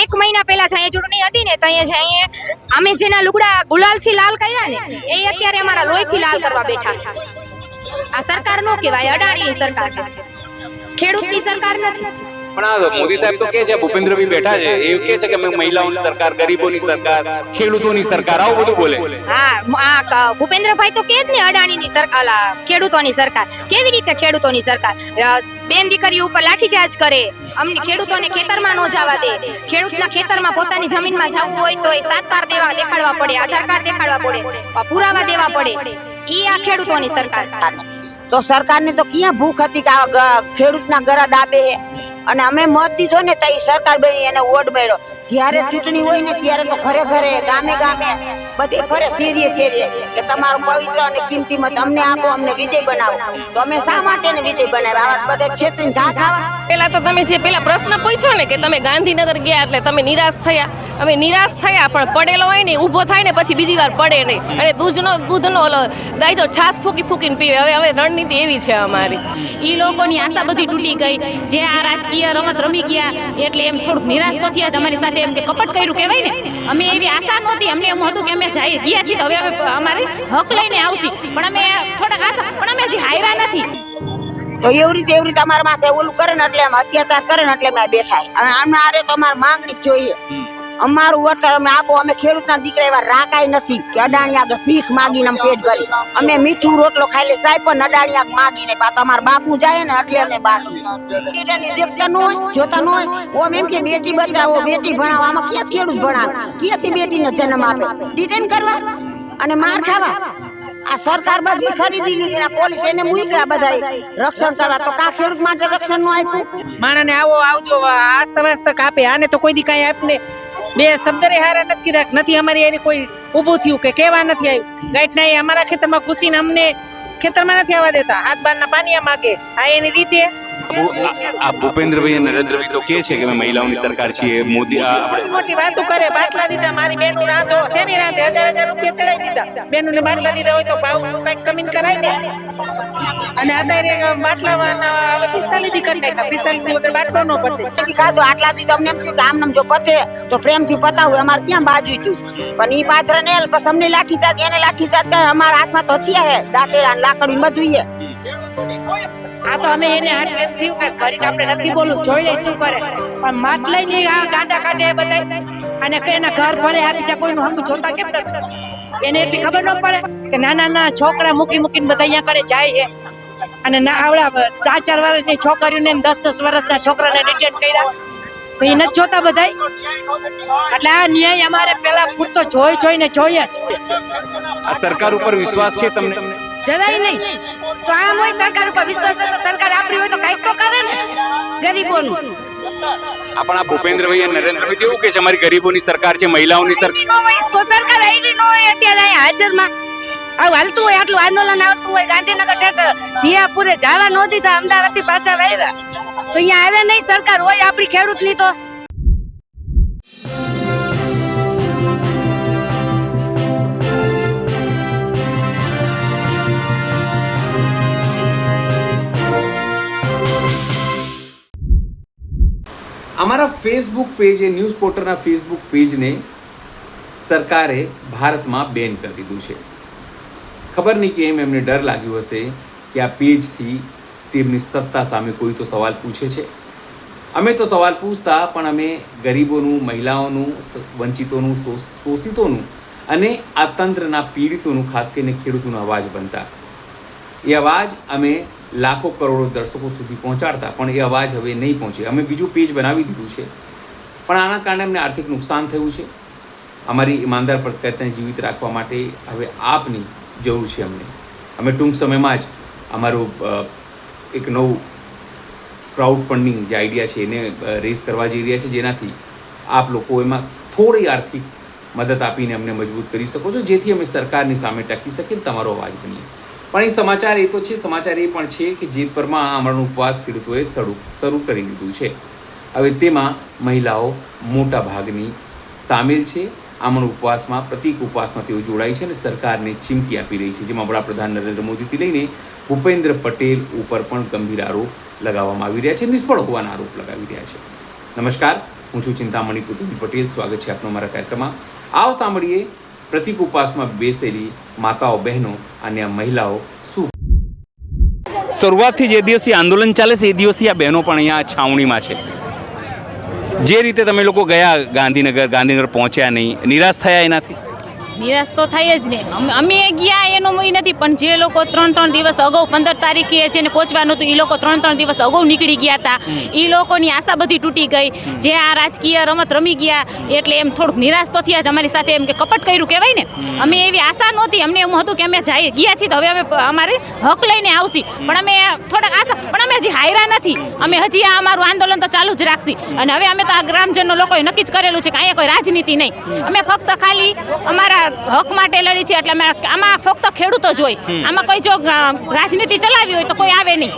1 મહિના પહેલા જઈએ ચૂંટણી હતી ને તો જઈએ અમે જેના લુગડા ગુલાલથી લાલ કર્યા ને એ અત્યારે અમારા લોહીથી લાલ કરવા બેઠા. આ સરકાર નો કહેવાય, અડાણીની સરકાર છે, ખેડૂતની સરકાર નથી. પણ આ મોદી સાહેબ તો કે છે, ભૂપેન્દ્રભાઈ બેઠા છે, એ કે છે કે મહિલાઓની સરકાર, ગરીબોની સરકાર, ખેડૂતોની સરકાર, આવું બધું બોલે. હા, ભૂપેન્દ્રભાઈ તો કે જ ને અડાણીની સરકાર, ખેડૂતોની સરકાર. કેવી રીતે ખેડૂતોની સરકાર? બેન દીકરીઓ ઉપર લાઠીચાર્જ કરે, અમને ખેડૂતોને ખેતરમાં ન જવા દે. ખેડૂતના ખેતરમાં પોતાની જમીનમાં જવું હોય તો એ 7 બાર દેખાડવા પડે, આધાર કાર્ડ દેખાડવા પડે, પુરાવા દેવા પડે. ઈ આ ખેડૂતોની સરકાર. તો સરકારને તો ક્યાં ભૂખ હતી કે ખેડૂતના ગરા દાબે. અને અમે મત દીધો ને તો સરકાર બની એને વોટ મળ્યો. જ્યારે ચૂંટણી હોય ને ત્યારે તો ઘરે ઘરે ગામે ગામે બધે ફરે શેરીએ કે તમારો પવિત્ર અને કિંમતી મત અમને આપો, અમને વિજય બનાવો. તો અમે શા માટે ને વિજય બનાવ્યા? આવા બધા ક્ષેત્રે ઘા ખાવા. પેલા તો તમે જે પેલા પ્રશ્ન પૂછ્યો ને કે તમે ગાંધીનગર ગયા એટલે તમે નિરાશ થયા. અમે નિરાશ થયા, પણ પડેલો હોય ને ઊભો થાય ને પછી બીજી વાર પડે નહીં. અને દૂધનો દાઈ તો છાસ ફૂકીને પીવે. હવે રણનીતિ એવી છે અમારી. એ લોકોની આશા બધી તૂટી ગઈ. જે આ રાજકીય રમત રમી ગયા એટલે એમ થોડુંક નિરાશ તો થયા જ. અમારી સાથે એમ કે કપટ કર્યું કહેવાય ને. અમે એવી આશા નહોતી. અમને એમ હતું કે અમે ગયા છીએ તો હવે અમે અમારે હક લઈને આવશી. પણ અમે થોડાક આશા, પણ અમે હજી હાયરા નથી. તો એવી રીતે અમારા માથે ઓલું કરે ને એટલે અમે અત્યાચાર કરે ને એટલે અમે બેઠા. અને અમારે તો અમારી માંગણી જોઈએ, અમારું વળતર અમને આપો. અમે ખેડૂતના દીકરા એવા રાકાય નથી કે અડાણી આગળ ભીખ માગીને અમે પેટ ભરી. અમે મીઠું રોટલો ખાઈ લે સાહેબ, પણ અડાણી આગળ માગીને પાછા અમારા બાપનું જાય ને એટલે અમે માગીએ. દેખતા ન હોય, જોતા ન હોય. ઓમ એમ કે બેટી બચાવો, બેટી ભણાવો. આમાં ક્યાં ખેડૂત ભણાવે? ક્યાંથી બેટીને જન્મ આપે? ડિટેન કરવા અને માર ખાવા. આ સરકાર બધી ખરીદી લીધી, પોલીસ એને મૂક્યા બધા રક્ષણ કરવા. તો કા ખેડૂત માટે રક્ષણ નું આપ્યું? માણસને આવજો આસ્તા વાસ્તા કાપે. આને તો કોઈ દી કાંઈ આપને બે શબ્દ રે હારા નથી કીધા. નથી અમારી એની કોઈ ઊભું થયું કે કેવા નથી આવ્યું. ગાંઠના એ અમારા ખેતરમાં ઘૂસીને અમને ખેતરમાં નથી આવવા દેતા. હાથ બારના પાનિયા માગે. આ એની રીતે આ ભૂપેન્દ્રભાઈ અને નરેન્દ્રભાઈ તો કે છે કે અમે મહિલાઓની સરકાર છીએ. મોદી મોટી વાતો કરે. બાટલા દીધા, મારી બેનો રાંધો, શેની રાંધે 1000 રૂપિયા ચડાવી દીધા. બેનોને બાટલા દીધા હોય તો ભાવ તો કઈક કમીન કરાય ને. અને અત્યારે બાટલામાં હવે 45 દી કરી નાખ્યા. 45 દી વગર બાટલો ન પડે. ખાધો આટલા દી તમને એમ થયું કે આમ જો પતે તો પ્રેમથી પતાવું. અમારે ક્યાં બાજુ હતું? પણ ઈ પાત્ર ને પછી અમને લાઠીચાર્જ, એને લાઠીચાર્જ કરે. અમારા હાથમાં તો હથિયાર, દાંતેડા, લાકડી બધું છે. આ તો અમે એને હાથ એમ થયું કે ઘડીક આપણે નથી બોલું, જોઈ લઈ શું કરે. પણ માત લઈને આ ગાંડા કાઢે બધા. અને કે એના ઘર ભરે આપી છે, કોઈનું હમ જોતા કેમ નથી? એને એટલી ખબર ન પડે કે નાના છોકરા મૂકીને બધા અહીંયા કરે જાય છે. અને ના આવડા 4 વર્ષની છોકરીઓને 10 વર્ષના છોકરાને ડિટેન કર્યા. તો એ નથી જોતા બધા. એટલે આ ન્યાય અમારે પેલા પૂરતો જોઈને જોઈએ જ. આ સરકાર ઉપર વિશ્વાસ છે તમને? જરાય નહીં. તો આમ હોય સરકાર ઉપર વિશ્વાસ હોય તો સરકાર આપણી હોય તો કંઈક તો કરે ને ગરીબોનું. આપણા ભૂપેન્દ્રભાઈ અને નરેન્દ્રભાઈ એવું કે છે અમારી ગરીબોની સરકાર છે, મહિલાઓની સરકાર. તો સરકાર આવી ન હોય અત્યારે અહીંયા હાજરમાં. આવું હાલતું હોય, આટલું આંદોલન આવતું હોય, ગાંધીનગર ઠેઠ જીયાપુરે જવા ન દીધા, અમદાવાદ થી પાછા વાયરા. તો અહીંયા આવે નહીં સરકાર હોય આપણી ખેડૂતની. તો અમારા ફેસબુક પેજ, એ ન્યૂઝ પોર્ટલના ફેસબુક પેજને સરકારે ભારતમાં બેન કરી દીધું છે. ખબર નહીં કે એમને ડર લાગ્યો હશે કે આ પેજથી તેમની સત્તા સામે કોઈ તો સવાલ પૂછે છે. અમે તો સવાલ પૂછતા, પણ અમે ગરીબોનું, મહિલાઓનું, વંચિતોનું, શોષિતોનું અને આ તંત્રના પીડિતોનું, ખાસ કરીને ખેડૂતોનો અવાજ બનતા. એ અવાજ અમે લાખો કરોડો દર્શકો સુધી પહોંચાડતા, પણ એ અવાજ હવે નહીં પહોંચે. અમે બીજું પેજ બનાવી દીધું છે, પણ આના કારણે અમને આર્થિક નુકસાન થયું છે. અમારી ઈમાનદાર પત્રકારિતાને જીવિત રાખવા માટે હવે આપની જરૂર છે અમને. અમે ટૂંક સમયમાં જ અમારું એક નવું ક્રાઉડ ફંડિંગ જે આઈડિયા છે એને રેઝ કરવા જઈ રહ્યા છે, જેનાથી આપ લોકો એમાં થોડી આર્થિક મદદ આપીને અમને મજબૂત કરી શકો છો, જેથી અમે સરકારની સામે ટકી શકીએ, તમારો અવાજ બનીએ. પણ એ સમાચાર એ તો છે, સમાચાર એ પણ છે કે જેતપરમાં આમરણનો ઉપવાસ ખેડૂતોએ શરૂ કરી દીધું છે. હવે તેમાં મહિલાઓ મોટા ભાગની સામેલ છે. આમરણ ઉપવાસમાં, પ્રતિક ઉપવાસમાં તેઓ જોડાય છે અને સરકારને ચીમકી આપી રહી છે, જેમાં વડાપ્રધાન નરેન્દ્ર મોદીથી લઈને ભૂપેન્દ્ર પટેલ ઉપર પણ ગંભીર આરોપ લગાવવામાં આવી રહ્યા છે, નિષ્ફળ હોવાના આરોપ લગાવી રહ્યા છે. નમસ્કાર, હું છું ચિંતામણી પુતુલ પટેલ. સ્વાગત છે આપનું અમારા કાર્યક્રમમાં. આવો સાંભળીએ પ્રતિક ઉપવાસમાં બેસેલી માતાઓ, બહેનો અને આ મહિલાઓ શું. શરૂઆતથી જે દિવસથી આંદોલન ચાલે છે એ દિવસથી આ બહેનો પણ અહીંયા છાવણીમાં છે. જે રીતે તમે લોકો ગયા ગાંધીનગર પહોંચ્યા નહીં, નિરાશ થયા એનાથી? નિરાશ તો થાય જ ને. અમે ગયા એનો મુઈ નથી, પણ જે લોકો 3 દિવસ અગાઉ 15 તારીખે જેને પહોંચવાનું હતું એ લોકો 3 દિવસ અગાઉ નીકળી ગયા હતા. એ લોકોની આશા બધી તૂટી ગઈ. જે આ રાજકીય રમત રમી ગયા એટલે એમ થોડુંક નિરાશ તો થયા જ. અમારી સાથે એમ કે કપટ કર્યું કહેવાય ને. અમે એવી આશા નહોતી. અમને એવું હતું કે અમે ગયા છીએ તો હવે અમે અમારે હક લઈને આવશી, પણ અમે થોડાક આશા, પણ અમે હજી હાર્યા નથી. અમે હજી આ અમારું આંદોલન તો ચાલુ જ રાખશી. અને હવે અમે તો આ ગ્રામજનો લોકોએ નક્કી જ કરેલું છે કે અહીંયા કોઈ રાજનીતિ નહીં. અમે ફક્ત ખાલી અમારા હક માટે લડી છે. એટલે અમે આમાં ફક્ત ખેડૂતો જ હોય. આમાં કોઈ જો રાજનીતિ ચલાવી હોય તો કોઈ આવે નહીં.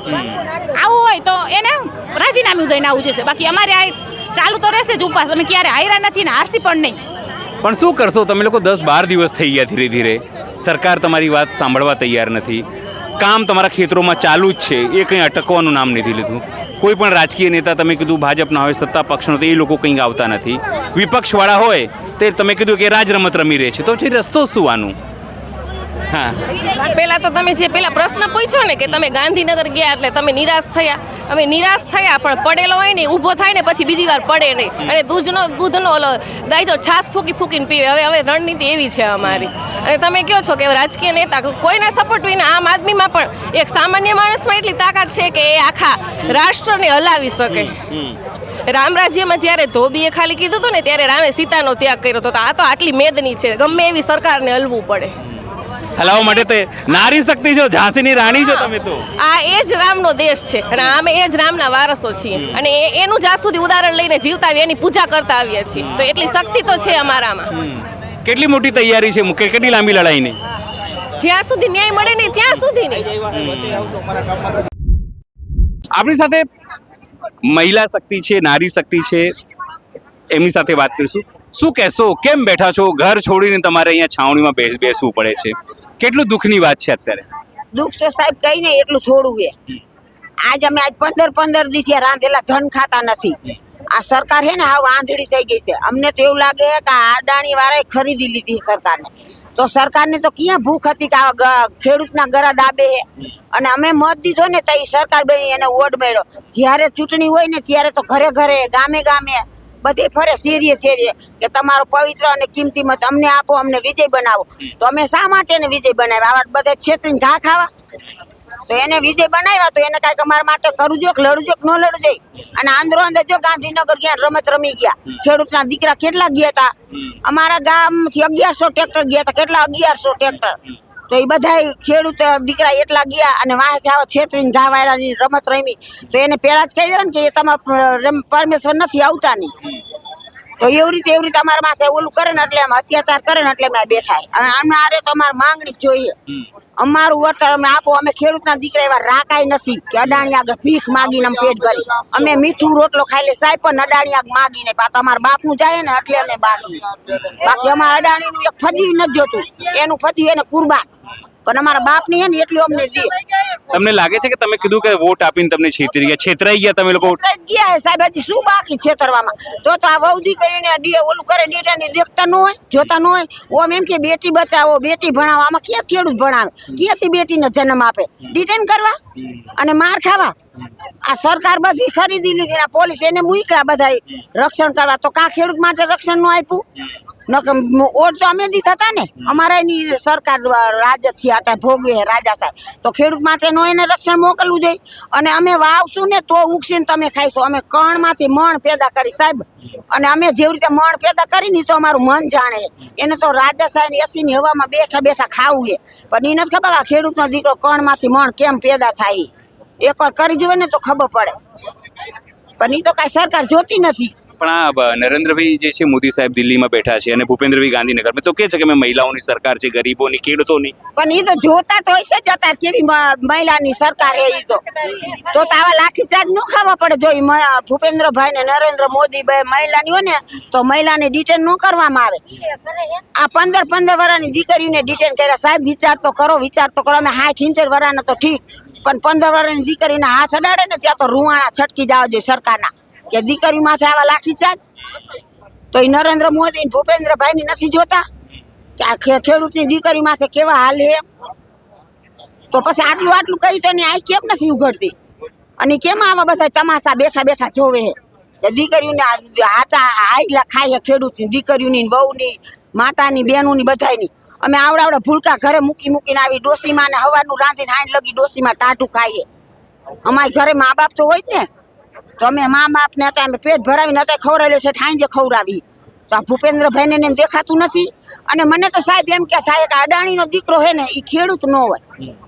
આવું હોય તો એને રાજીનામું દઈને આવવું જોઈએ. બાકી અમારે આ ચાલુ તો રહેશે જ ઉપવાસ. અમે ક્યારે હાર્યા નથી ને હારસી પણ નહીં. પણ શું કરશો તમે લોકો? 10-12 દિવસ થઈ ગયા ધીરે ધીરે. સરકાર તમારી વાત સાંભળવા તૈયાર નથી. કામ તમારા ખેતરોમાં ચાલુ જ છે, એ કંઈ અટકવાનું નામ નથી લીધું. કોઈ પણ રાજકીય નેતા, તમે કીધું ભાજપના હોય, સત્તા પક્ષનો, તો એ લોકો કંઈ આવતા નથી. વિપક્ષવાળા હોય તે તમે કીધું કે રાજ રમત રમી રહે છે, તો જે રસ્તો શું આનું? હા, પહેલાં તો તમે જે પેલા પ્રશ્ન પૂછ્યો ને કે તમે ગાંધીનગર ગયા એટલે તમે નિરાશ થયા. અમે નિરાશ થયા, પણ પડેલો હોય ને ઊભો થાય ને પછી બીજી વાર પડે નહીં. અને દૂધનો ઓલો દાયજો છાસ ફૂકીને પીવે. હવે રણનીતિ એવી છે અમારી. અને તમે કહો છો કે રાજકીય નેતા કોઈના સપોર્ટ વિના આમ આદમીમાં પણ એક સામાન્ય માણસમાં એટલી તાકાત છે કે એ આખા રાષ્ટ્રને હલાવી શકે. રામ રાજ્યમાં જ્યારે ધોબીએ ખાલી કીધું હતું ને ત્યારે રામે સીતાનો ત્યાગ કર્યો હતો. આ તો આટલી મેદની છે, ગમે એવી સરકારને હલવું પડે. હલાવવા માટે તો નારી શક્તિ છો, ઝાંસીની રાણી છો તમે તો. આ એ જ રામનો દેશ છે અને અમે એ જ રામના વારસો છીએ. અને એનું જ્યાં સુધી ઉદાહરણ લઈને જીવતા આવીએ, એની પૂજા કરતા આવીએ છીએ. તો એટલી શક્તિ તો છે અમારામાં. કેટલી મોટી તૈયારી છે, કેટલી લાંબી લડાઈની? જ્યાં સુધી ન્યાય મળે નહીં ત્યાં સુધી નહીં. આપણી સાથે મહિલા શક્તિ છે, નારી શક્તિ છે, એમની સાથે વાત કરીશું. શું કહેશો, કેમ બેઠા છો? ઘર છોડીને તમારે અહીંયા છાવણીમાં બેસવું પડે છે. કેટલું દુઃખની વાત છે અત્યારે? દુઃખ તો સાહેબ કઈ નહીં, એટલું થોડું છે. અમે 15 દિવસથી રાંધેલા ધન ખાતા નથી. આ સરકાર છે ને હાવ આંધળી થઈ ગઈ છે. અમને તો એવું લાગે કે આ અડાણી વાળાએ ખરીદી લીધી સરકારને. તો સરકારને તો ક્યાં ભૂખ હતી કે આ ખેડૂતના ગળા દાબે છે. અને અમે મત દીધો ને તો એ સરકાર બની એને વોટ મળ્યો. જ્યારે ચૂંટણી હોય ને ત્યારે તો ઘરે ગામે બધે ફરે, શેરીએ કે તમારો પવિત્ર અને કિંમતી મત અમને આપો, અમને વિજય બનાવો. તો અમે શા માટે એને વિજય બનાવ્યા? આવા બધા છેતરીને ઘા ખાવા? તો એને વિજય બનાવ્યા તો એને કાંઈક અમારા માટે કરવું જોઈએ, લડવું જોઈએ કે ન લડવું જોઈએ. અને અંદર જો ગાંધીનગર ગયા રમત રમી ગયા. ખેડૂતના દીકરા કેટલા ગયા હતા? અમારા ગામથી 1100 ટ્રેક્ટર ગયા હતા. કેટલા? 1100 ટ્રેક્ટર. તો એ બધા ખેડૂત દીકરા એટલા ગયા અને વાંચે આવા છેતરીને ઘા વાળાની રમત રમી. તો એને પહેલા જ કહી દે ને કે એ તમારા પરમેશ્વર નથી આવતા નહીં. તો એવી રીતે અમારા માથે ઓલું કરે ને એટલે અત્યાચાર કરે ને એટલે અમે બેઠા. અને અમારે તો અમારી માંગણી જ જોઈએ. અમારું વળતર અમને આપો. અમે ખેડૂતના દીકરા એવા રાકાય નથી કે અડાણી આગળ ભીખ માગીને અમે પેટ ભરી. અમે મીઠું રોટલો ખાઈ લે સાહેબ, પણ અડાણી આગળ માગીને પાછા અમારા બાપનું જાય ને એટલે અમે માગીએ. બાકી અમારા અડાણીનું એક ફદ્યું નથી જોતું, એનું ફદ્યું એને કુરબાન. પણ અમારા બાપની હે ને એટલું અમને દે. તમને લાગે છે કે તમે કીધું કે વોટ આપીને તમને છેતરાઈ ગયા તમે લોકો? ગયા સાહેબ, હજી શું બાકી છેતરવામાં? તો આ વૌદી કરીને ઓલું કરે ડેટાની દેખતા ન હોય, જોતા ન હોય. ઓમ એમ કે બેટી બચાવો, બેટી ભણાવો. આમાં ક્યાં ખેડૂત ભણાવે? ક્યાંથી બેટીને જન્મ આપે? ડિટેન કરવા અને માર ખાવા. આ સરકાર બધી ખરીદી લીધી. પોલીસ એને મૂક્યા બધા રક્ષણ કરવા. તો કા ખેડૂત માટે રક્ષણ ન આપ્યું? ઓટ તો અમે દીધા હતા ને. અમારા એની સરકાર રાજ્યથી હતા ભોગવે રાજા સાહેબ. તો ખેડૂત માટે નો એને રક્ષણ મોકલવું જોઈએ. અને અમે વાવશું ને તો ઉગશીને તમે ખાઈશું. અમે કણમાંથી મણ પેદા કરી સાહેબ. અને અમે જેવી રીતે મણ પેદા કરી તો અમારું મન જાણે. એને તો રાજા સાહેબ એસીની હવામાં બેઠા ખાવું છે. પણ એ નથી ખબર આ ખેડૂતનો દીકરો કણમાંથી મણ કેમ પેદા થાય. એકવાર કરી જોવે ને તો ખબર પડે. પણ એ તો કાંઈ સરકાર જોતી નથી. પણ આ નરેન્દ્રભાઈ જે છે મોદી સાહેબ દિલ્હીમાં બેઠા છે અને ભૂપેન્દ્રભાઈ ગાંધીનગરમાં તો કે છે કે મેં મહિલાઓની સરકાર છે, ગરીબોની, ખેડૂતોની. પણ એ તો જોતા તો હોય છે જ અત્યારે કેવી મહિલાની સરકાર છે. એ તો આવા લાઠીચાર્જ ન ખાવા પડે. જો ભૂપેન્દ્રભાઈ ને નરેન્દ્ર મોદી બે મહિલાની હોય ને તો મહિલાને ડિટેન ન કરવામાં આવે. આ 15 વર્ષની દીકરીઓને ડિટેન કર્યા સાહેબ. વિચાર તો કરો. અમે 60-70 વર્ષના તો ઠીક, પણ 15 વર્ષની દીકરીના હાથ અડાડે ને ત્યાં તો રૂવાણા છટકી જવા જોઈએ સરકારના કે દીકરી માથે આવા લાઠીચાર્જ. તો એ નરેન્દ્ર મોદી ને ભૂપેન્દ્રભાઈ ની નથી જોતા કે આ ખેડૂતની દીકરી માથે કેવા હાલ હે? તો પછી આટલું કહી તો આ કેમ નથી ઉઘડતી? અને કેમ આવા બધા તમાશા બેઠા બેઠા જોવે હે કે દીકરીઓને હાથા આયલા ખાય ખેડૂતની દીકરીઓની બહુની માતાની બેનોની બધાયની. અમે આવડા ભૂલકા ઘરે મૂકીને આવી ડોસીમાં ને હવાનું રાંધીને હાંડ લગી ડોસીમાં ટાટું ખાઈએ. અમારી ઘરે મા બાપ તો હોય જ ને, તો અમે મા બાપ ને હતા અમે પેટ ભરાવીને હતા ખવડાવેલું છે ઠાંજે ખવડાવી. તો આ ભૂપેન્દ્રભાઈને ને દેખાતું નથી. અને મને તો સાહેબ એમ કે થાય કે અડાણીનો દીકરો હે ને એ ખેડૂત ન હોય.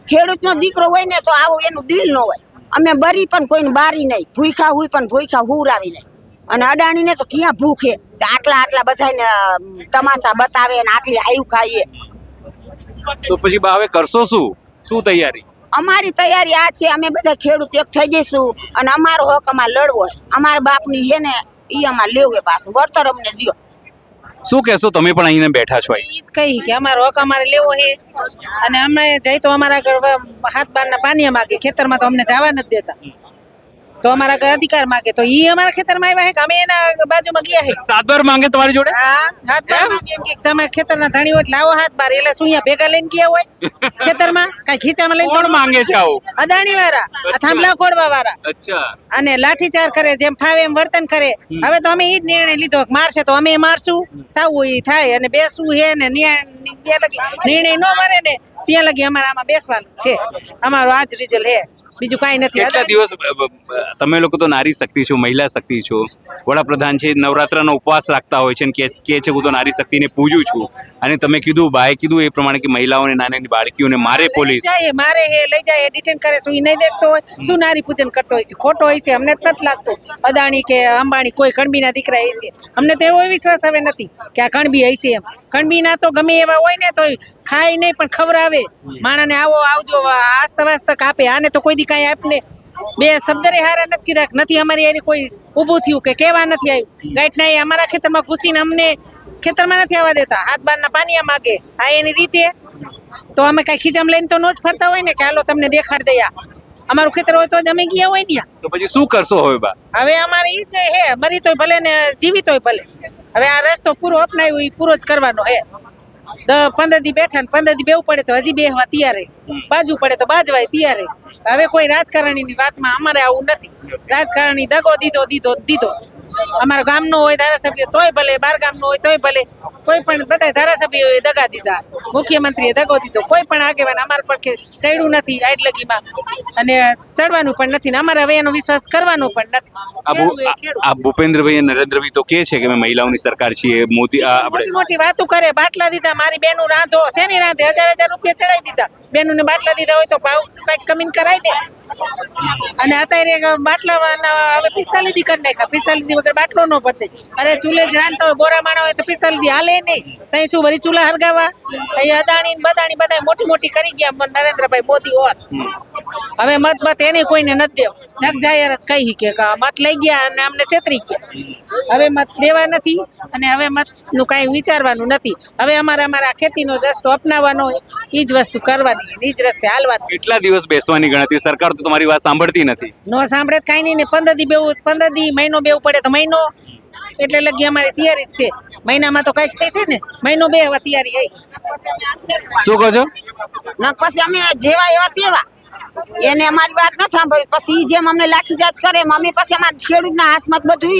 ખેડૂતનો દીકરો હોય ને તો આવું એનું દિલ ન હોય. અમે બરી પણ કોઈને બારી નહીં, ભૂખ્યા હોય પણ ભૂખ્યા હુરાવી નહીં. અને અડાણીને તો ક્યાં ભૂખ હે? આટલા બધાને તમાશા બતાવે ને આટલી આયુ ખાઈએ. તો પછી બા હવે કરશો શું તૈયારી? અમારી તૈયારી આ છે, અમે બધા ખેડૂત એક થઈ જઈશું અને અમારો હક અમારે લડવો હોય. અમારા બાપની છે ને એ અમારે લેવું હોય, પાછું વળતર અમને દ્યો. શું કહેશો? તમે પણ અહીંયા બેઠા છો. ઈ જ કહી કે અમારો હક અમારે લેવો છે. અને અમે જઈ તો અમારા ઘર હાથ બારના પાણી માગે, ખેતરમાં તો અમને જવા નથી દેતા. તો અમારા ઘર અધિકાર માગે તો ઈ અમારા ખેતરમાં આવ્યા છે કે અમે એના બાજુમાં ગયા છે? સાત બાર માંગે તમારી જોડે? હા, હાથ બાર માગે એમ કે તમે ખેતરના ધણી હોય લાવો હાથ બાર. એટલે શું અહીંયા ભેગા લઈને ગયા હોય ખેતરમાં? કઈ ખીચામાં લઈને કોણ માંગે છે આવું? અદાણી વાળા, આ થાંભલા ખોડવા વાળા. અચ્છા. અને લાઠીચાર કરે, જેમ ફાવે એમ વર્તન કરે. હવે તો અમે ઈ જ નિર્ણય લીધો કે મારશે તો અમે મારશું, થવું એ થાય. અને બેસવું છે ને જ્યાં લગી નિર્ણય ન મરે ને ત્યાં લગી અમારે આમાં બેસવાનું છે. અમારો આ જ રિઝલ્ટ છે, બીજું કાંઈ નથી. કેટલા દિવસ તમે લોકો તો નારી શક્તિ છો, મહિલા શક્તિ છો, વડાપ્રધાન છે નવરાત્રનો ઉપવાસ રાખતા હોય છે અને કે છે હું તો નારી શક્તિને પૂજું છું. અને તમે કીધું, બાએ કીધું એ પ્રમાણે કે મહિલાઓને નાની બાળકીઓને મારે પોલીસ મારે હે લઈ જાય ડિટેન કરે. શું ઈ નહીં દેખતો હોય? શું નારી પૂજન કરતો હોય છે? ખોટો હોય છે, અમને નથી લાગતું. અદાણી કે અંબાણી કોઈ કણબીના દીકરા હશે. અમને તો એવો વિશ્વાસ હવે નથી કે આ કણબી હશે એમ. કણબીના તો ગમે એવા હોય ને તો ખાય નહીં પણ ખવડાવે માણાને. આવો આવજો આસ્તા વાસ્તા કાપે. આને તો કોઈ દી કાંઈ આપને બે શબ્દ રે હારા નથી કીધા. નથી અમારી એની કોઈ ઊભું થયું કે કેવા નથી આવ્યું. ગાંઠના એ અમારા ખેતરમાં ઘૂસીને અમને ખેતરમાં નથી આવવા દેતા. હાથ બારના પાણીયા માગે. આ એની રીતે તો અમે કઈ ખીજામ લઈને તો નો જ ફરતા હોય ને કે હાલો તમને દેખાડ દયા. અમારું ખેતર હોય તો જ અમે ગયા હોય ને. તો પછી શું કરશો હવે બા? હવે અમારે ઈ છે હે, મરી તોય ભલે ને જીવી તોય ભલે. હવે આ રસ્તો પૂરો અપનાવ્યો એ પૂરો જ કરવાનો હે. 15 દી બેઠા ને 15 દી બેવું પડે તો હજી બેહવા તૈયાર હે, બાજુ પડે તો બાજવાય તૈયાર હે. હવે કોઈ રાજકારણીની વાતમાં અમારે આવું નથી. રાજકારણી દગો દીધો. અમારા ગામનો હોય ધારાસભ્ય તોય ભલે, બાર ગામનો હોય તોય ભલે, કોઈ પણ બધા ધારાસભ્યોએ દગા દીધા, મુખ્યમંત્રીએ દગો દીધો. કોઈ પણ આગેવાન અમારા પર ચડ્યું નથી આટ લગીમાં, અને ચડવાનું પણ નથી. અમારે હવે એનો વિશ્વાસ કરવાનો પણ નથી. આ ભૂપેન્દ્રભાઈ અને નરેન્દ્રભાઈ તો કે છે કે અમે મહિલાઓની સરકાર છીએ. મોદી આપણે મોટી વાતો કરે. બાટલા દીધા, મારી બેનું રાંધો શેની રાંધે? 1000 રૂપિયા ચડાવી દીધા. બેનું બાટલા દીધા હોય તો ભાવ કઈક કમીન કરાય ને. અને અત્યારે બાટલા હવે 45 દી કરી નાખ્યા. 45 દી વગર બાટલો ન પડતે. અરે ચૂલે જ રાંધતા હોય, બોરા માણા હોય તો 45 દી હાલે નહીં. તઈ શું વરી ચૂલા હરગાવા? અદાણી બદાણી બધા મોટી કરી ગયા નરેન્દ્રભાઈ મોદી હોત. હવે મત એને કોઈને નથી દેવ. જગ જાહેર જ કહી કે મત લઈ ગયા અને અમને છેતરી ગયા. હવે મત દેવા નથી અને હવે મત નું કઈ વિચારવાનું નથી. હવે અમારા ખેતીનો રસ્તો અપનાવવાનો, ઈ જ વસ્તુ કરવાની, ઈ જ રસ્તે હાલવાનું. કેટલા દિવસ બેસવાની ગણતરી? સરકાર તો તમારી વાત સાંભળતી નથી. નો સાંભળે કઈ નહીં ને. 15 દી બેવું, 15 દી મહિનો બેવું પડે તો મહિનો. એટલે લગી અમારી તૈયારી જ છે. મહિનામાં તો કઈક થશે ને, મહિનો બે હવે તૈયારી હઈ. શું કહો છો? ના પછી અમે જેવા એવા તેવા. એને અમારી વાત ન સાંભળી. પછી જેમ અમને લાઠીચાર્જ કરે એમ અમે પછી અમારા ખેડૂતના હાથમાં બધું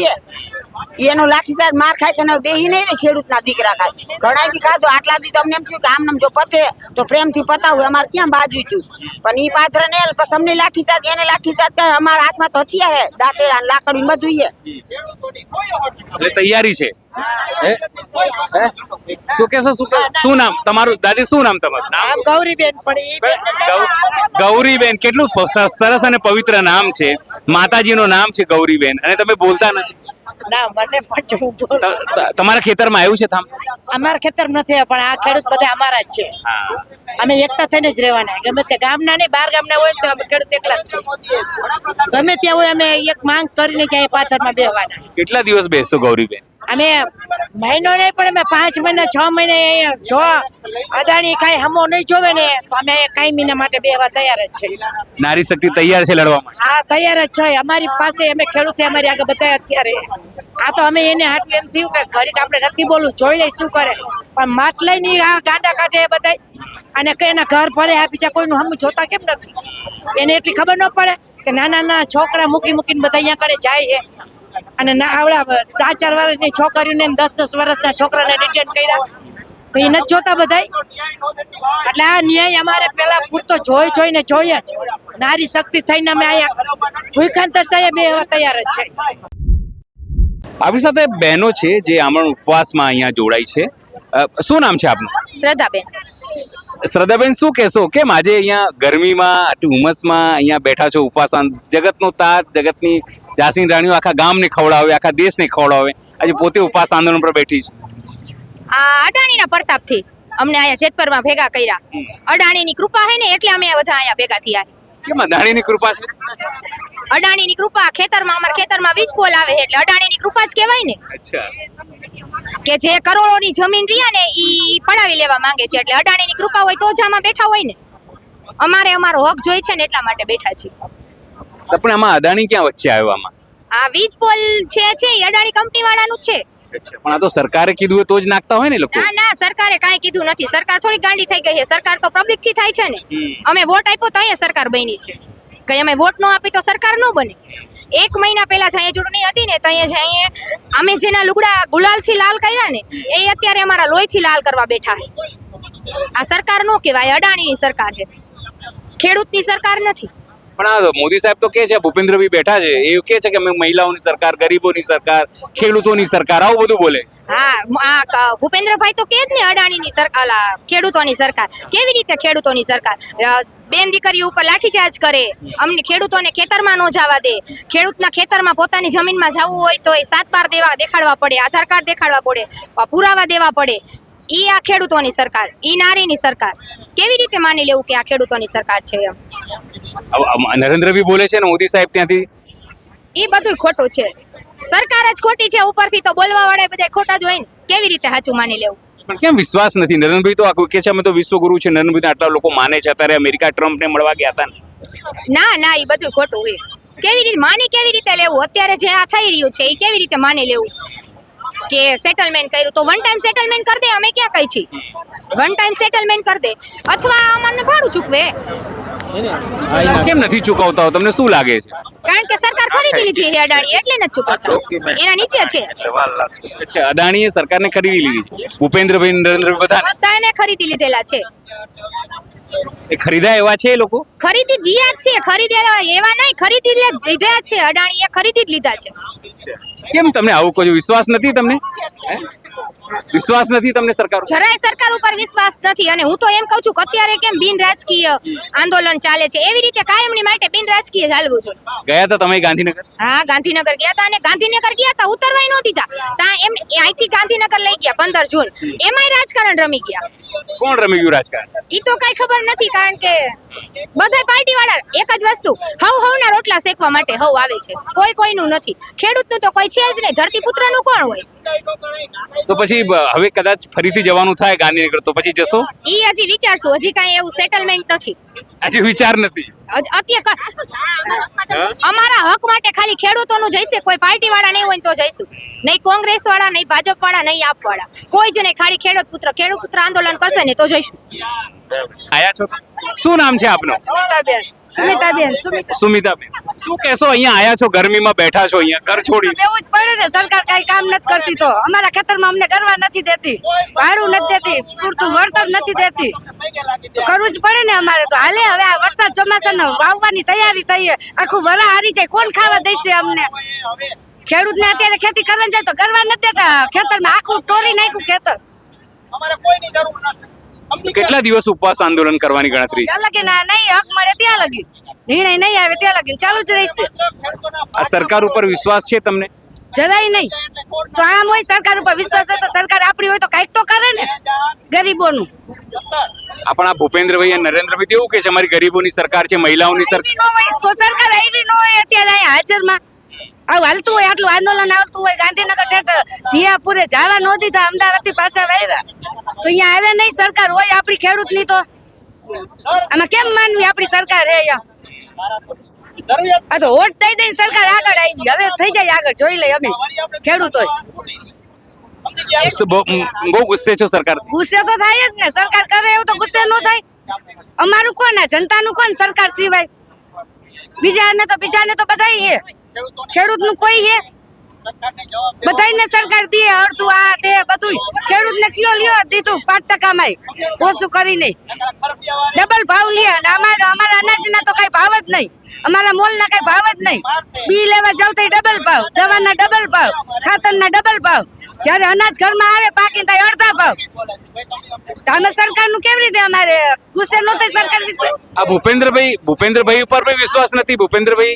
એનો લાઠીચાર્જ માર ખાય છે ને બેહી નહીં ને ખેડૂતના દીકરા ખાય. ઘણા દી ખાધો. આટલા દી તો અમને એમ થયું કે આમ જો પતે તો પ્રેમથી પતાવું. અમારે ક્યાં બાજુ થયું પણ ઈ પાત્ર ને પછી અમને લાઠીચાર્જ એને લાઠીચાર્જ કરે. અમારા હાથમાં તો હથિયાર હે, દાંતેડા લાકડી બધું એટલે તૈયારી છે. શું કહેશો? શું નામ તમારું? દાદી શું નામ તમારું? નામ ગૌરીબેન. પણ ગૌરીબેન કેટલું સરસ અને પવિત્ર નામ છે. માતાજીનું નામ છે ગૌરીબેન, અને તમે બોલતા નથી. ના મને પણ તમારા ખેતરમાં આવ્યું છે થામ? અમારા ખેતર નથી પણ આ ખેડૂત બધા અમારા જ છે. અમે એકતા થઈને જ રહેવાના. ગમે તે ગામના નહીં, 12 ગામના હોય તો અમે ખેડૂત એકલા જ છે. ગમે ત્યાં હોય અમે એક માંગ કરીને ક્યાંય પાથરમાં બેહવાના. કેટલા દિવસ બેસશો ગૌરીબેન? અમે મહિનો નહીં પણ અમે 5 મહિના 6 મહિને જો અદાણી કઈ હમો નહીં જોવે ને તો અમે કઈ મહિના માટે બેહવા તૈયાર જ છે. નારી શક્તિ તૈયાર છે લડવા માટે? હા તૈયાર જ છે. અમારી પાસે અમે ખેડૂત અમારી આગળ બધા અત્યારે આ તો અમે એને હાટું એમ થયું કે ઘડીક આપણે નથી બોલવું, જોઈ લઈ શું કરે. પણ માત લઈને આ ગાંડા કાઢે એ બધાય, અને કે એના ઘર ભરે આપી છે, કોઈનું હમ જોતા કેમ નથી? એને એટલી ખબર ન પડે કે નાના નાના છોકરા મૂકીને બધા અહીંયા કરે જાય છે, અને આવડા 4-4 વર્ષની છોકરીઓને 10-10 વર્ષના છોકરાને ડિટેન કર્યા, તો એ નથી જોતા બધાય. એટલે આ ન્યાય અમારે પેલા પૂરતો જોઈને જોઈએ જ. નારી શક્તિ થઈને અમે અહીંયા ભૂખાન તરસાઈએ બે એવા તૈયાર જ છે. આપણી સાથે બહેનો છે જે આમરણ ઉપવાસમાં અહીંયા જોડાઈ છે. શું નામ છે આપનું? શ્રદ્ધાબેન. શ્રદ્ધાબેન, શું કહેશો, કેમ આજે અહીંયા ગરમીમાં આટલી ઉમસમાં અહીંયા બેઠા છો ઉપવાસ? જગતનો તાત, જગતની ઝાંસીની રાણીઓ આખા ગામને ખવડાવે, આખા દેશને ખવડાવે, આજે પોતે ઉપવાસ આંદોલન પર બેઠી છે. આ અડાણીના પ્રતાપથી અમને અહીંયા જેતપરમાં ભેગા કર્યા. અડાણીની કૃપા છે ને એટલે અમે બધા અહીંયા ભેગા થયા. કેમ અદાણીની કૃપા છે? અડાણીની કૃપા ખેતરમાં, અમારા ખેતરમાં વીજ પોલ આવે એટલે અડાણીની કૃપા જ કહેવાય ને. અચ્છા. કે જે કરોડોની જમીન રહ્યા ને ઈ પડાવી લેવા માંગે છે, એટલે અડાણીની કૃપા હોય તો જ આમાં બેઠા હોય ને. અમારે અમારો હક જોઈ છે ને એટલા માટે બેઠા છીએ. પણ આમાં અદાણી ક્યાં વચ્ચે આવ્યો? આમાં આ વીજ પોલ છે એ અડાણી કંપની વાળાનું જ છે. પણ આ તો સરકારે કીધું હોય તો જ નાખતા હોય ને લોકો. ના, સરકારે કાંઈ કીધું નથી. સરકાર થોડી ગાંડી થઈ ગઈ છે. સરકાર તો પબ્લિક થી થાય છે ને. અમે વોટ આપ્યો તો અહીંયા સરકાર બની છે. કઈ અમે વોટ નો આપી તો સરકાર ન બને. 1 મહિના પહેલા જઈએ ચૂંટણી હતી ને તો જઈએ અમે જેના લુગડા ગુલાલ થી લાલ કર્યા ને એ અત્યારે અમારા લોહી થી લાલ કરવા બેઠા છે. આ સરકાર નો કહેવાય, અડાણીની સરકાર છે, ખેડૂતની સરકાર નથી. પણ આ મોદી સાહેબ તો કે છે, ભૂપેન્દ્રભાઈ બેઠા છે, એ કે છે કે અમે મહિલાઓની સરકાર, ગરીબોની સરકાર, ખેડૂતોની સરકાર, આવું બધું બોલે. હા, આ ભૂપેન્દ્રભાઈ તો કે જ ને અડાણીની સરકાર, ખેડૂતોની સરકાર. કેવી રીતે ખેડૂતોની સરકાર? બેન દીકરીઓ ઉપર લાઠીચાર્જ કરે, અમને ખેડૂતોને ખેતરમાં ન જવા દે. ખેડૂતના ખેતરમાં પોતાની જમીનમાં જવું હોય તો એ 7-12 દેખાડવા પડે, આધાર કાર્ડ દેખાડવા પડે, પુરાવા દેવા પડે. ઈ આ ખેડૂતોની સરકાર, ઈ નારીની સરકાર. કેવી રીતે માની લેવું કે આ ખેડૂતોની સરકાર છે એમ? નરેન્દ્રભાઈ બોલે છે ને મોદી સાહેબ ત્યાંથી. ઈ બધું ખોટું છે. સરકાર જ ખોટી છે, ઉપરથી તો બોલવા વાળા બધા ખોટા જ હોય ને. કેવી રીતે સાચું માની લેવું? પણ કેમ વિશ્વાસ નથી? નરેન્દ્રભાઈ તો આ કે છે અમે તો વિશ્વગુરુ છે, નરેન્દ્રભાઈ આટલા લોકો માને છે. અત્યારે અમેરિકા ટ્રમ્પને મળવા ગયા હતા ને. ના, ઈ બધું ખોટું હોય. કેવી રીતે કેવી રીતે લેવું? અત્યારે જે આ થઈ રહ્યું છે એ કેવી રીતે માની લેવું? કે સેટલમેન્ટ કર્યું તો 1 ટાઈમ સેટલમેન્ટ કરી દે. અમે ક્યાં કઈ છીએ? 1 ટાઈમ સેટલમેન્ટ કરી દે, અથવા અમને ભાડું ચૂકવે. કેમ નથી ચૂકવતા? તમને શું લાગે છે? કારણ કે સરકાર ખરીદી લીધી છે અડાણી, એટલે નથી ચૂકવતા. એના નીચે છે. અચ્છા, અદાણીએ સરકારને ખરીદી લીધી છે. ભૂપેન્દ્રભાઈ, નરેન્દ્રભાઈ બધાને ખરીદી લીધેલા છે. એ ખરીદા એવા છે એ લોકો? ખરીદી ગયા જ છે. ખરીદેલા એવા નહીં, ખરીદી લીધા જ છે. અડાણીએ ખરીદી જ લીધા છે. કેમ તમને આવું કોઈ વિશ્વાસ નથી? તમને વિશ્વાસ નથી તમને સરકાર? જરાય સરકાર ઉપર વિશ્વાસ નથી. અને હું તો એમ કહું છું કે અત્યારે કેમ બિન રાજકીય આંદોલન ચાલે છે, એવી રીતે કાયમની માટે બિન રાજકીય ચાલવું જોઈએ. ગયા હતા તમે ગાંધીનગર? હા, ગાંધીનગર ગયા હતા. અને ગાંધીનગર ગયા હતા ઉતરવાય ન દીધા. ત્યાં એમ અહીંથી ગાંધીનગર લઈ ગયા 15 જૂન. એમાંય રાજકારણ રમી ગયા. કોણ રમી ગયું રાજકારણ? ઈ તો કઈ ખબર નથી. કારણ કે બધા પાર્ટી વાળા એક જ વસ્તુ, હવના રોટલા શેકવા માટે આવે છે. કોઈનું નથી. ખેડૂતનું તો કોઈ છે જ નહીં. ધરતીપુત્રનું કોણ હોય? તો પછી હવે કદાચ ફરીથી જવાનું થાય ગાંધીનગર, તો પછી જશો? ઈ હજી વિચારશું. હજી કઈ એવું સેટલમેન્ટ નથી. હજી વિચાર નથી. અમારા હક માટે ખાલી ખેડૂતોનું જઈશે. કોઈ પાર્ટી વાળા નહીં હોય તો જઈશું. નહીં કોંગ્રેસ વાળા, નહીં ભાજપ વાળા, નહીં આપ વાળા, કોઈ જ નહીં. ખાલી ખેડૂત પુત્ર આંદોલન કરશે ને તો જઈશું. આયા છો? શું નામ છે આપનું? સુમિતાબેન, શું કહેશો? અહીંયા આયા છો, ગરમીમાં બેઠા છો, અહીંયા ઘર છોડી? એવું જ પડે ને. સરકાર કઈ કામ નથી કરતી તો અમારા ખેતરમાં અમને કરવા નથી દેતી, ભાડું નથી દેતી, પૂરતું વળતર નથી દેતી. તો કરવું જ પડે ને અમારે તો. હાલે હવે આ વરસાદ ચોમાસાનો વાવવાની તૈયારી થઈ, આખું વરા હારી જાય, કોણ ખાવા દેશે અમને? ખેડૂતને અત્યારે ખેતી કરવા જાય તો કરવા નથી દેતા. ખેતરમાં આખું ટોરી નાખ્યું ખેતર. કેટલા દિવસ ઉપવાસ આંદોલન કરવાની ગણતરી છે? ત્યાં લગી નહીં હક મળે ત્યાં લગી, નિર્ણય નહીં આવે ત્યાં લગી ચાલુ જ રહેશે. આ સરકાર ઉપર વિશ્વાસ છે તમને? જરાય નહીં. તો આમ હોય સરકાર ઉપર વિશ્વાસ હોય તો સરકાર આપણી હોય તો કઈક તો કરે ને ગરીબોનું. આપણા ભૂપેન્દ્રભાઈ અને નરેન્દ્રભાઈ તો એવું કે છે અમારી ગરીબોની સરકાર છે, મહિલાઓની સરકાર. તો સરકાર આવી ન હોય અત્યારે અહીંયા હાજરમાં. આવું હાલતું હોય, આટલું આંદોલન આવતું હોય, ગાંધીનગર ઠેઠ જીયાપુરે જવા ન દીધા, અમદાવાદ થી પાછા વાયરા, તો અહીંયા આવે નહીં સરકાર હોય આપણી ખેડૂતની. તો આમાં કેમ માનવી આપણી સરકાર હે અહીંયા? આ તો વોટ દઈ દઈ સરકાર આગળ આવી હવે થઈ જાય આગળ જોઈ લઈ અમે ખેડૂતો બહુ ગુસ્સે છો સરકાર? ગુસ્સે તો થાય જ ને સરકાર કરે એવું તો ગુસ્સે ન થાય અમારું કોણ આ જનતાનું કોણ સરકાર સિવાય બીજાને તો બધાય હે ખેડૂતનું કોઈ હે બધાયને સરકાર દે અડધું આ તે બધું ખેડૂતને કયો લ્યો દીધું 5% માં ઓછું કરીને ડબલ ભાવ લે અને અમારા અનાજના તો કઈ ભાવ જ નહીં અમારા મોલના કઈ ભાવ જ નહીં બી લેવા જાવ તો ડબલ ભાવ દવાના ડબલ ભાવ ખાતરના ડબલ ભાવ જ્યારે અનાજ ઘરમાં આવે પાકી થાય અડધા ભાવ તો અમે સરકારનું કેવી રીતે અમારે ગુસ્સે ન થાય સરકાર વિશે આ ભૂપેન્દ્રભાઈ ઉપર બી વિશ્વાસ નથી? ભૂપેન્દ્રભાઈ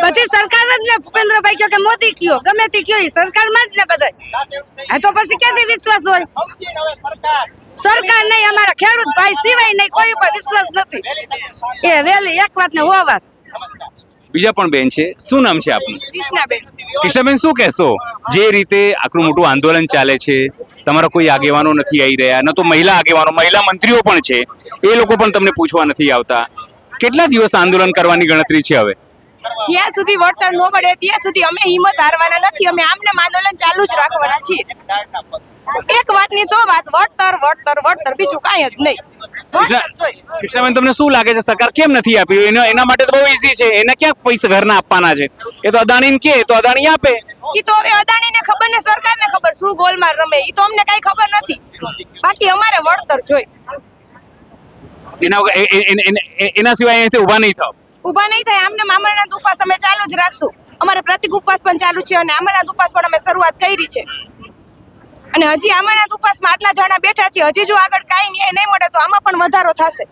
બધી સરકાર જ ને ભૂપેન્દ્રભાઈ કયો કે મોદી કયો ગમે તે કયો ઈ સરકારમાં જ ને બધા આ તો પછી ક્યાંથી વિશ્વાસ હોય સરકાર નહીં અમારા ખેડૂત ભાઈ સિવાય નહીં કોઈ ઉપર વિશ્વાસ નથી એ વેલી એક વાત ને હો વાત બીજા પણ બેન છે, શું નામ છે આપનું? કૃષ્ણાબેન, શું કહેશો જે રીતે આટલું મોટું આંદોલન ચાલે છે, તમારા કોઈ આગેવાનો નથી આવી રહ્યા, ન તો મહિલા આગેવાનો, મહિલા મંત્રીઓ પણ છે, એ લોકો પણ તમને પૂછવા નથી આવતા, કેટલા દિવસ આંદોલન કરવાની ગણતરી છે હવે? જ્યાં સુધી વળતર ન મળે ત્યાં સુધી અમે હિંમત હારવાના નથી, અમે આમને આંદોલન ચાલુ જ રાખવાના છીએ. એક વાતની 100 વાત, વળતર બીજું કાંઈ જ નહીં. કૃષ્ણાબેન, તમને શું લાગે છે સરકાર કેમ નથી આપી? એના માટે તો બહુ ઈઝી છે, એને ક્યાં પૈસા ઘરના આપવાના છે? એ તો અદાણીને કહે તો અદાણી આપે. ઈ તો હવે અદાણીને ખબર ને સરકારને ખબર શું ગોલમાલ રમે, ઈ તો અમને કઈ ખબર નથી. બાકી અમારે વળતર જોઈ, એના સિવાય અહીંથી ઊભા નહીં થાવ. ઊભા નહીં થાય. આમને અમરનાથ ઉપવાસ અમે ચાલુ જ રાખશું. અમારે પ્રતિક ઉપવાસ પણ ચાલુ છે અને અમરનાથ ઉપવાસ પણ અમે શરૂઆત કરી છે અને હજી અમરનાથ ઉપવાસમાં આટલા જણા બેઠા છે. હજી જો આગળ કાંઈ ન્યાય નહીં મળે તો આમાં પણ વધારો થશે.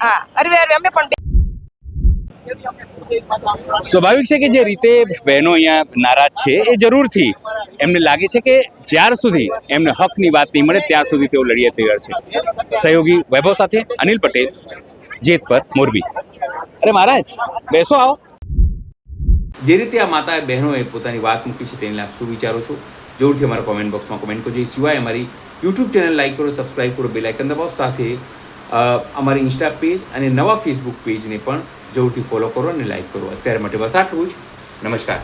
હા, અરવે અમે પણ સ્વાભાવિક છે કે જે રીતે બહેનો અહીંયા નારાજ છે એ જરૂરથી એમને લાગે છે કે જ્યાર સુધી એમને હકની વાત નહીં મળે ત્યાં સુધી તેઓ લડીએ તૈયાર છે. સહયોગી વૈભવ સાથે અનિલ પટેલ, જેતપર, મોરબી. અરે મહારાજ, બેસો, આવો. જે રીતે આ માતા બહેનોએ પોતાની વાત મૂકી છે તેને આપ શું વિચારો છો? જરૂરથી અમારા કોમેન્ટ બોક્સમાં કોમેન્ટ કરજો. એ સિવાય અમારી યુટ્યુબ ચેનલ લાઈક કરો, સબસ્ક્રાઈબ કરો, બેલ આઇકન દબાવો. સાથે અમારી ઇન્સ્ટા પેજ અને નવા ફેસબુક પેજને પણ જરૂરથી ફોલો કરો અને લાઈક કરો. અત્યારે માટે બસ આટલું જ. નમસ્કાર.